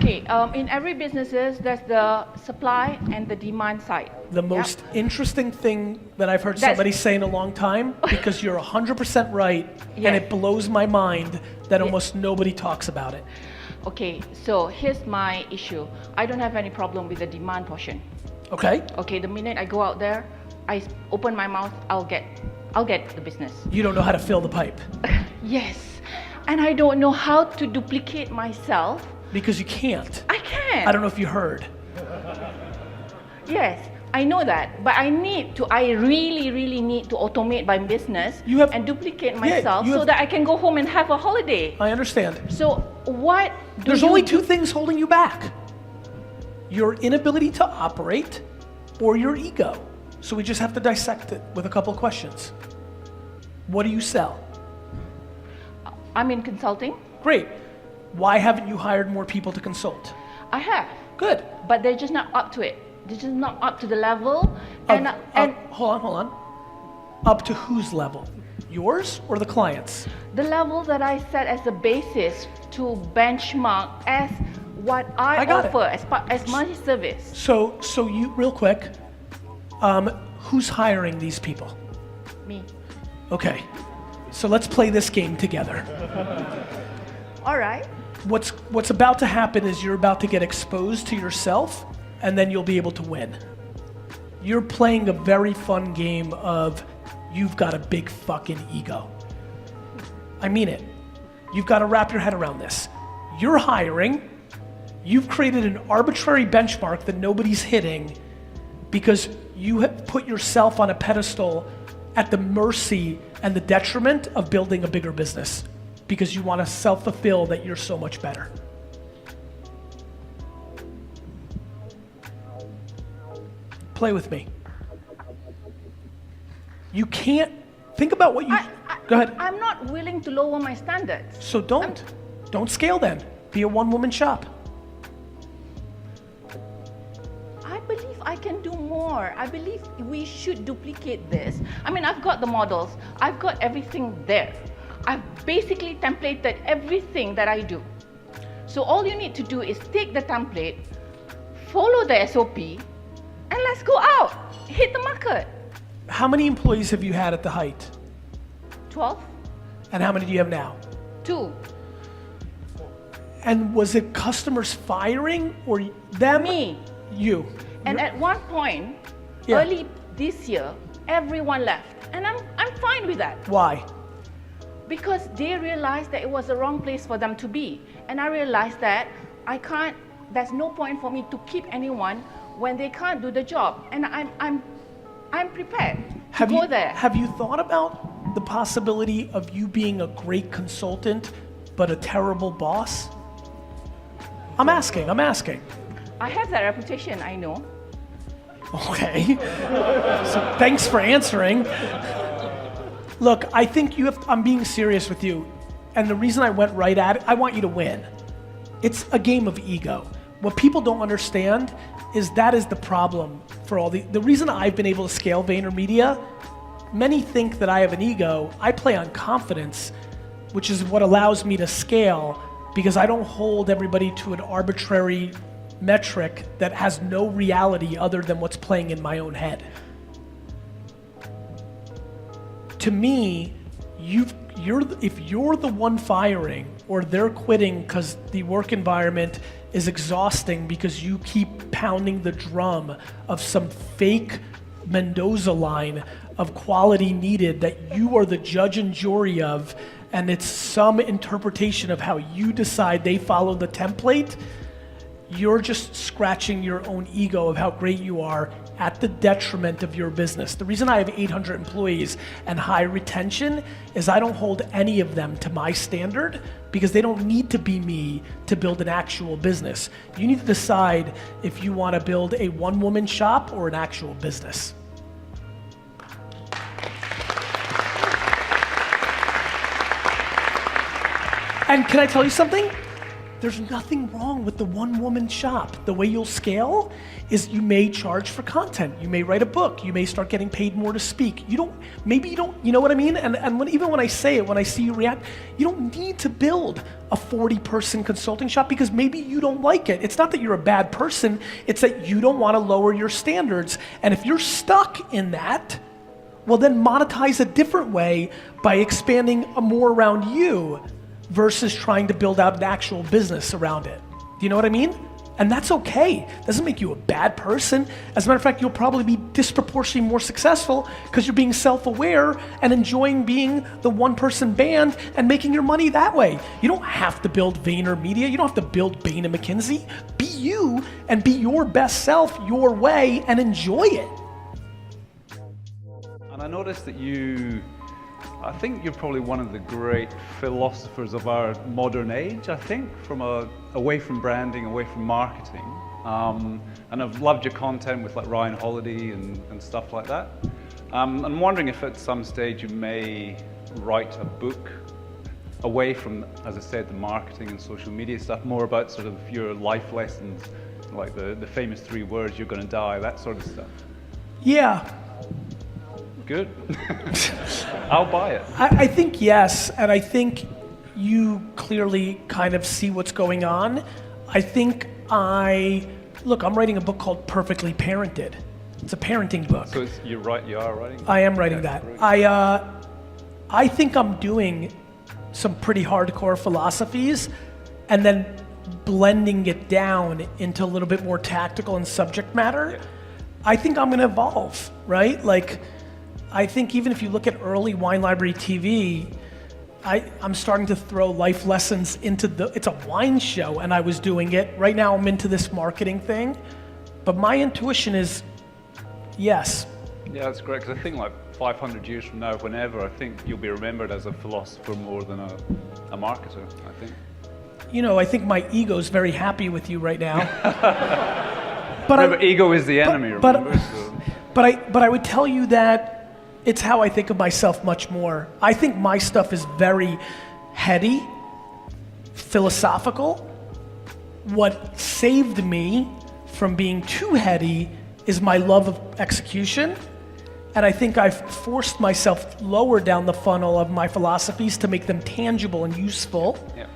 Okay, in every businesses, there's the supply and the demand side. The most interesting thing that I've heard somebody say in a long time, because you're 100% right, and it blows my mind that almost nobody talks about it. Okay, so here's my issue. I don't have any problem with the demand portion. Okay. Okay, the minute I go out there, I open my mouth, I'll get the business. You don't know how to fill the pipe. Yes, and I don't know how to duplicate myself. Because you can't. I can't. I don't know if you heard. Yes, I know that, but I really need to automate my business and duplicate myself so that I can go home and have a holiday. I understand. So what do There's only two things holding you back. Your inability to operate or your ego. So we just have to dissect it with a couple of questions. What do you sell? I'm in consulting. Great. Why haven't you hired more people to consult? I have. Good. But they're just not up to it. They're just not up to the level. Hold on. Up to whose level? Yours or the client's? The level that I set as a basis to benchmark as what I offer as my service. So you, real quick, who's hiring these people? Me. Okay. So let's play this game together. All right. What's about to happen is you're about to get exposed to yourself, and then you'll be able to win. You're playing a very fun game of you've got a big fucking ego. I mean it. You've got to wrap your head around this. You're hiring. You've created an arbitrary benchmark that nobody's hitting because you have put yourself on a pedestal at the mercy and the detriment of building a bigger business. Because you want to self-fulfill that you're so much better. Play with me. You can't, think about what you, go ahead. I'm not willing to lower my standards. So don't scale then. Be a one-woman shop. I believe I can do more. I believe we should duplicate this. I mean, I've got the models. I've got everything there. I've basically templated everything that I do. So all you need to do is take the template, follow the SOP, and let's go out, hit the market. How many employees have you had at the height? 12. And how many do you have now? 2. And was it customers firing or them? Me. You. And at one point, early this year, everyone left. And I'm fine with that. Why? Because they realized that it was the wrong place for them to be. And I realized that there's no point for me to keep anyone when they can't do the job. And I'm prepared to go there. Have you thought about the possibility of you being a great consultant, but a terrible boss? I'm asking. I have that reputation, I know. Okay. So thanks for answering. Look, I think I'm being serious with you. And the reason I went right at it, I want you to win. It's a game of ego. What people don't understand is that is the problem for all the reason I've been able to scale VaynerMedia. Many think that I have an ego. I play on confidence, which is what allows me to scale because I don't hold everybody to an arbitrary metric that has no reality other than what's playing in my own head. To me, if you're the one firing or they're quitting because the work environment is exhausting because you keep pounding the drum of some fake Mendoza line of quality needed that you are the judge and jury of, and it's some interpretation of how you decide they follow the template, you're just scratching your own ego of how great you are at the detriment of your business. The reason I have 800 employees and high retention is I don't hold any of them to my standard because they don't need to be me to build an actual business. You need to decide if you want to build a one-woman shop or an actual business. And can I tell you something? there's nothing wrong with the one-woman shop. The way you'll scale is you may charge for content. You may write a book. You may start getting paid more to speak. Maybe you don't, you know what I mean? And even when I say it, when I see you react, you don't need to build a 40-person consulting shop because maybe you don't like it. It's not that you're a bad person, it's that you don't want to lower your standards. And if you're stuck in that, well then monetize a different way by expanding more around you versus trying to build out an actual business around it. Do you know what I mean? And that's okay. Doesn't make you a bad person. As a matter of fact, you'll probably be disproportionately more successful because you're being self-aware and enjoying being the one-person band and making your money that way. You don't have to build VaynerMedia. You don't have to build Bain & McKinsey. Be you and be your best self your way and enjoy it. And I noticed that I think you're probably one of the great philosophers of our modern age, I think, away from branding, away from marketing. And I've loved your content with like Ryan Holiday and stuff like that. I'm wondering if at some stage you may write a book away from, as I said, the marketing and social media stuff, more about sort of your life lessons, like the famous 3 words, you're gonna die, that sort of stuff. Yeah. Good. I'll buy it. I think yes, and I think you clearly kind of see what's going on. I think look, I'm writing a book called Perfectly Parented. It's a parenting book. So you are writing? I am writing that. I think I'm doing some pretty hardcore philosophies and then blending it down into a little bit more tactical and subject matter. Yeah. I think I'm gonna evolve, right? Like, I think even if you look at early Wine Library TV, I'm starting to throw life lessons into it's a wine show and I was doing it. Right now I'm into this marketing thing, but my intuition is yes. Yeah, that's great, because I think like 500 years from now, whenever, I think you'll be remembered as a philosopher more than a marketer, I think. You know, I think my ego's very happy with you right now. Remember, ego is the enemy, remember? But I would tell you that it's how I think of myself much more. I think my stuff is very heady, philosophical. What saved me from being too heady is my love of execution. And I think I've forced myself lower down the funnel of my philosophies to make them tangible and useful. Yeah.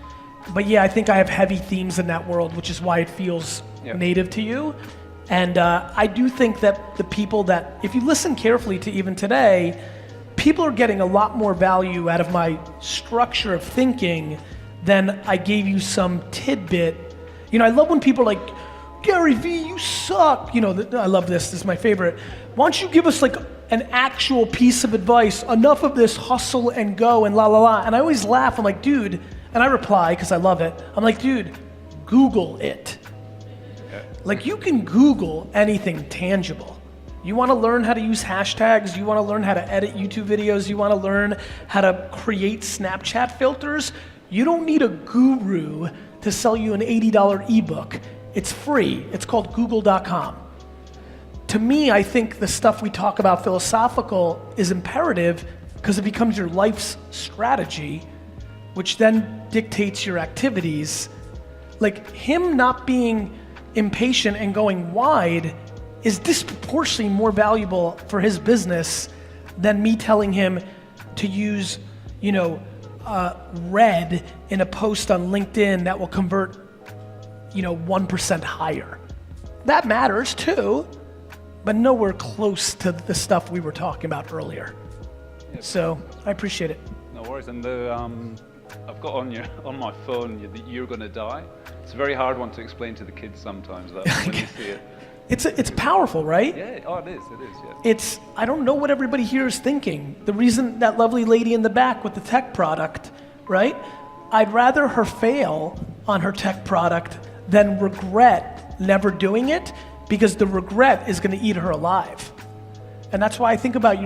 But yeah, I think I have heavy themes in that world, which is why it feels native to you. And I do think that the people that, if you listen carefully to even today, people are getting a lot more value out of my structure of thinking than I gave you some tidbit. You know, I love when people are like, Gary V, you suck. You know, I love this, this is my favorite. Why don't you give us like an actual piece of advice, enough of this hustle and go and la la la. And I always laugh, I'm like, dude, and I reply because I love it. I'm like, dude, Google it. Like, you can Google anything tangible. You wanna learn how to use hashtags, you wanna learn how to edit YouTube videos, you wanna learn how to create Snapchat filters, you don't need a guru to sell you an $80 ebook. It's free, it's called google.com. To me, I think the stuff we talk about philosophical is imperative because it becomes your life's strategy, which then dictates your activities. Like, him not being impatient and going wide is disproportionately more valuable for his business than me telling him to use, you know, red in a post on LinkedIn that will convert, you know, 1% higher. That matters too, but nowhere close to the stuff we were talking about earlier. Yep. So I appreciate it. No worries. And I've got on my phone that you're going to die. It's a very hard one to explain to the kids sometimes, that when you see it. It's powerful, right? Yeah, oh, it is, yeah. I don't know what everybody here is thinking. The reason that lovely lady in the back with the tech product, right? I'd rather her fail on her tech product than regret never doing it, because the regret is going to eat her alive. And that's why I think about you.